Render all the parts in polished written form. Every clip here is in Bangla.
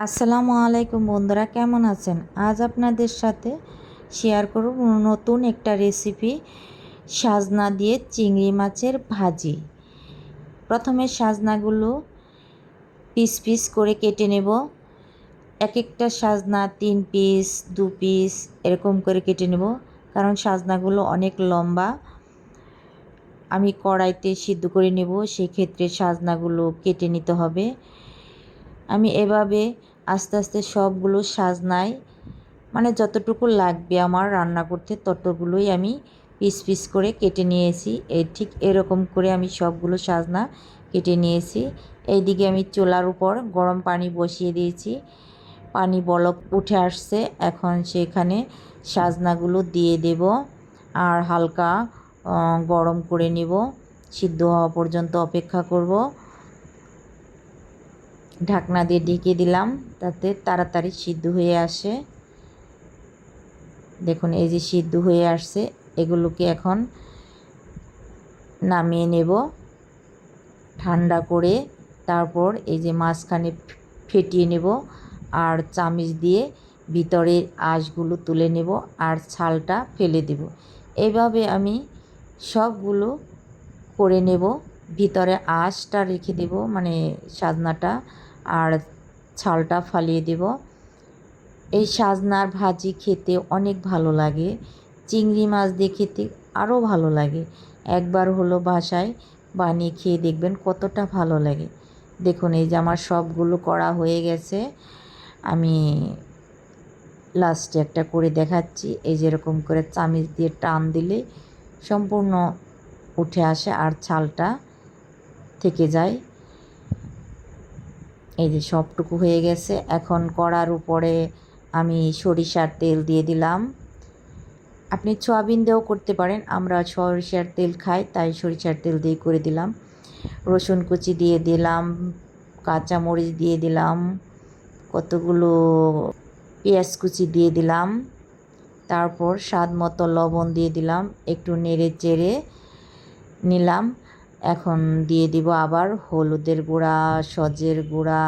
আসসালামু আলাইকুম বন্ধুরা, কেমন আছেন? আজ আপনাদের সাথে শেয়ার করব নতুন একটা রেসিপি, সাজনা দিয়ে চিংড়ি মাছের ভাজি। প্রথমে সাজনাগুলো পিস পিস করে কেটে নেব। এক একটা সাজনা 3 পিস 2 পিস এরকম করে কেটে নেব, কারণ সাজনাগুলো অনেক লম্বা। আমি কড়াইতে সিদ্ধ করে নেব, সেই ক্ষেত্রে সাজনাগুলো কেটে নিতে হবে। আমি এভাবে আস্তে আস্তে সবগুলো সাজনায় মানে যতটুকু লাগবে আমার রান্না করতে ততগুলোই আমি পিস পিস করে কেটে নিয়েছি। ঠিক এরকম করে আমি সবগুলো সাজনা কেটে নিয়েছি। এইদিকে আমি চুলার উপর গরম পানি বসিয়ে দিয়েছি। পানি বলক উঠে আসছে, এখন সেখানে সাজনাগুলো দিয়ে দেব আর হালকা গরম করে নেব। সিদ্ধ হওয়া পর্যন্ত অপেক্ষা করব। ঢাকনা দিয়ে ঢেকে দিলাম, তাতে তাড়াতাড়ি সিদ্ধ হয়ে আসে। দেখুন এই যে সিদ্ধ হয়ে আসছে। এগুলোকে এখন নামিয়ে নেব ঠান্ডা করে। তারপর এই যে মাঝখানে ফেটিয়ে নেব আর চামচ দিয়ে ভিতরের আঁশগুলো তুলে নেব আর ছালটা ফেলে দেব। এইভাবে আমি সবগুলো করে নেব। ভিতরে আঁশটা রেখে দেব, মানে সাজনাটা, আর ছালটা ফালিয়ে দেব। এই সাজনার ভাজি খেতে অনেক ভালো লাগে। চিংড়ি মাছ দিয়ে খেতে আরও ভালো লাগে। একবার হলো বাসায় বানিয়ে খেয়ে দেখবেন কতটা ভালো লাগে। দেখুন এই যে আমার সবগুলো করা হয়ে গেছে। আমি লাস্টে একটা করে দেখাচ্ছি। এই যেরকম করে চামচ দিয়ে টান দিলে সম্পূর্ণ উঠে আসে আর ছালটা থেকে যায়। এই যে সবটুকু হয়ে গেছে। এখন কড়ার উপরে আমি সরিষার তেল দিয়ে দিলাম। আপনি সয়াবিন দিয়েও করতে পারেন, আমরা সরিষার তেল খাই তাই সরিষার তেল দিয়ে করে দিলাম। রসুন কুচি দিয়ে দিলাম, কাঁচামরিচ দিয়ে দিলাম, কতগুলো পেঁয়াজ কুচি দিয়ে দিলাম। তারপর স্বাদ মতো লবণ দিয়ে দিলাম, একটু নেড়ে চেড়ে নিলাম। এখন দিয়ে দিব আবার হলুদের গুঁড়া, সজের গুঁড়া,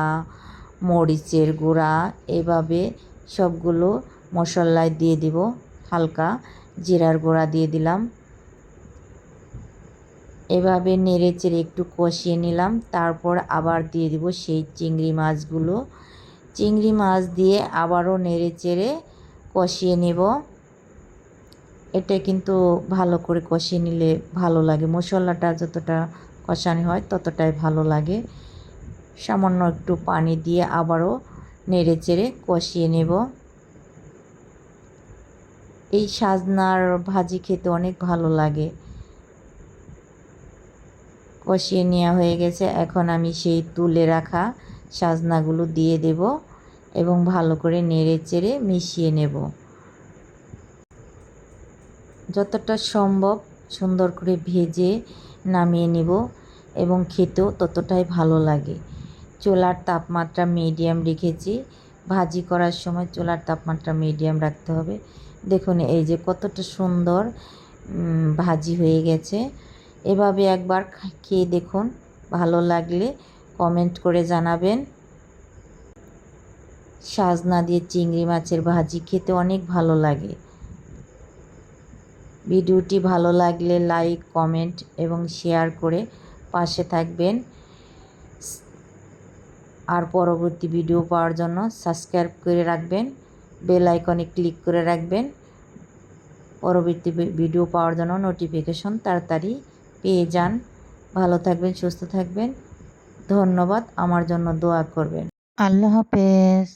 মরিচের গুঁড়া। এভাবে সবগুলো মশলায় দিয়ে দিব। হালকা জিরার গুঁড়া দিয়ে দিলাম। এভাবে নেড়ে চেড়ে একটু কষিয়ে নিলাম। তারপর আবার দিয়ে দিব সেই চিংড়ি মাছগুলো। চিংড়ি মাছ দিয়ে আবারও নেড়ে চেড়ে কষিয়ে নেব। এটা কিন্তু ভালো করে কষিয়ে নিলে ভালো লাগে। মশলাটা যতটা কষানো হয় ততটাই ভালো লাগে। সামান্য একটু পানি দিয়ে আবারও নেড়ে চেড়ে কষিয়ে নেব। এই সাজনার ভাজি খেতে অনেক ভালো লাগে। কষিয়ে নেওয়া হয়ে গেছে। এখন আমি সেই তুলে রাখা সাজনাগুলো দিয়ে দেব এবং ভালো করে নেড়ে চেড়ে মিশিয়ে নেব। যতটা সম্ভব সুন্দর করে ভেজে নামিয়ে নেব এবং খেতেও ততটাই ভালো লাগে। চুলার তাপমাত্রা মিডিয়াম রেখেছি। ভাজি করার সময় চুলার তাপমাত্রা মিডিয়াম রাখতে হবে। দেখুন এই যে কতটা সুন্দর ভাজি হয়ে গেছে। এভাবে একবার খেয়ে দেখুন, ভালো লাগলে কমেন্ট করে জানাবেন। সাজনা দিয়ে চিংড়ি মাছের ভাজি খেতে অনেক ভালো লাগে। ভিডিওটি ভালো লাগলে লাইক, কমেন্ট এবং শেয়ার করে পাশে থাকবেন। আর পরবর্তী ভিডিও পাওয়ার জন্য সাবস্ক্রাইব করে রাখবেন, বেল আইকনে ক্লিক করে রাখবেন। পরবর্তী ভিডিও পাওয়ার জন্য নোটিফিকেশন তাড়াতাড়ি পেয়ে যান। ভালো থাকবেন, সুস্থ থাকবেন। ধন্যবাদ। আমার জন্য দোয়া করবেন। আল্লাহ হাফেজ।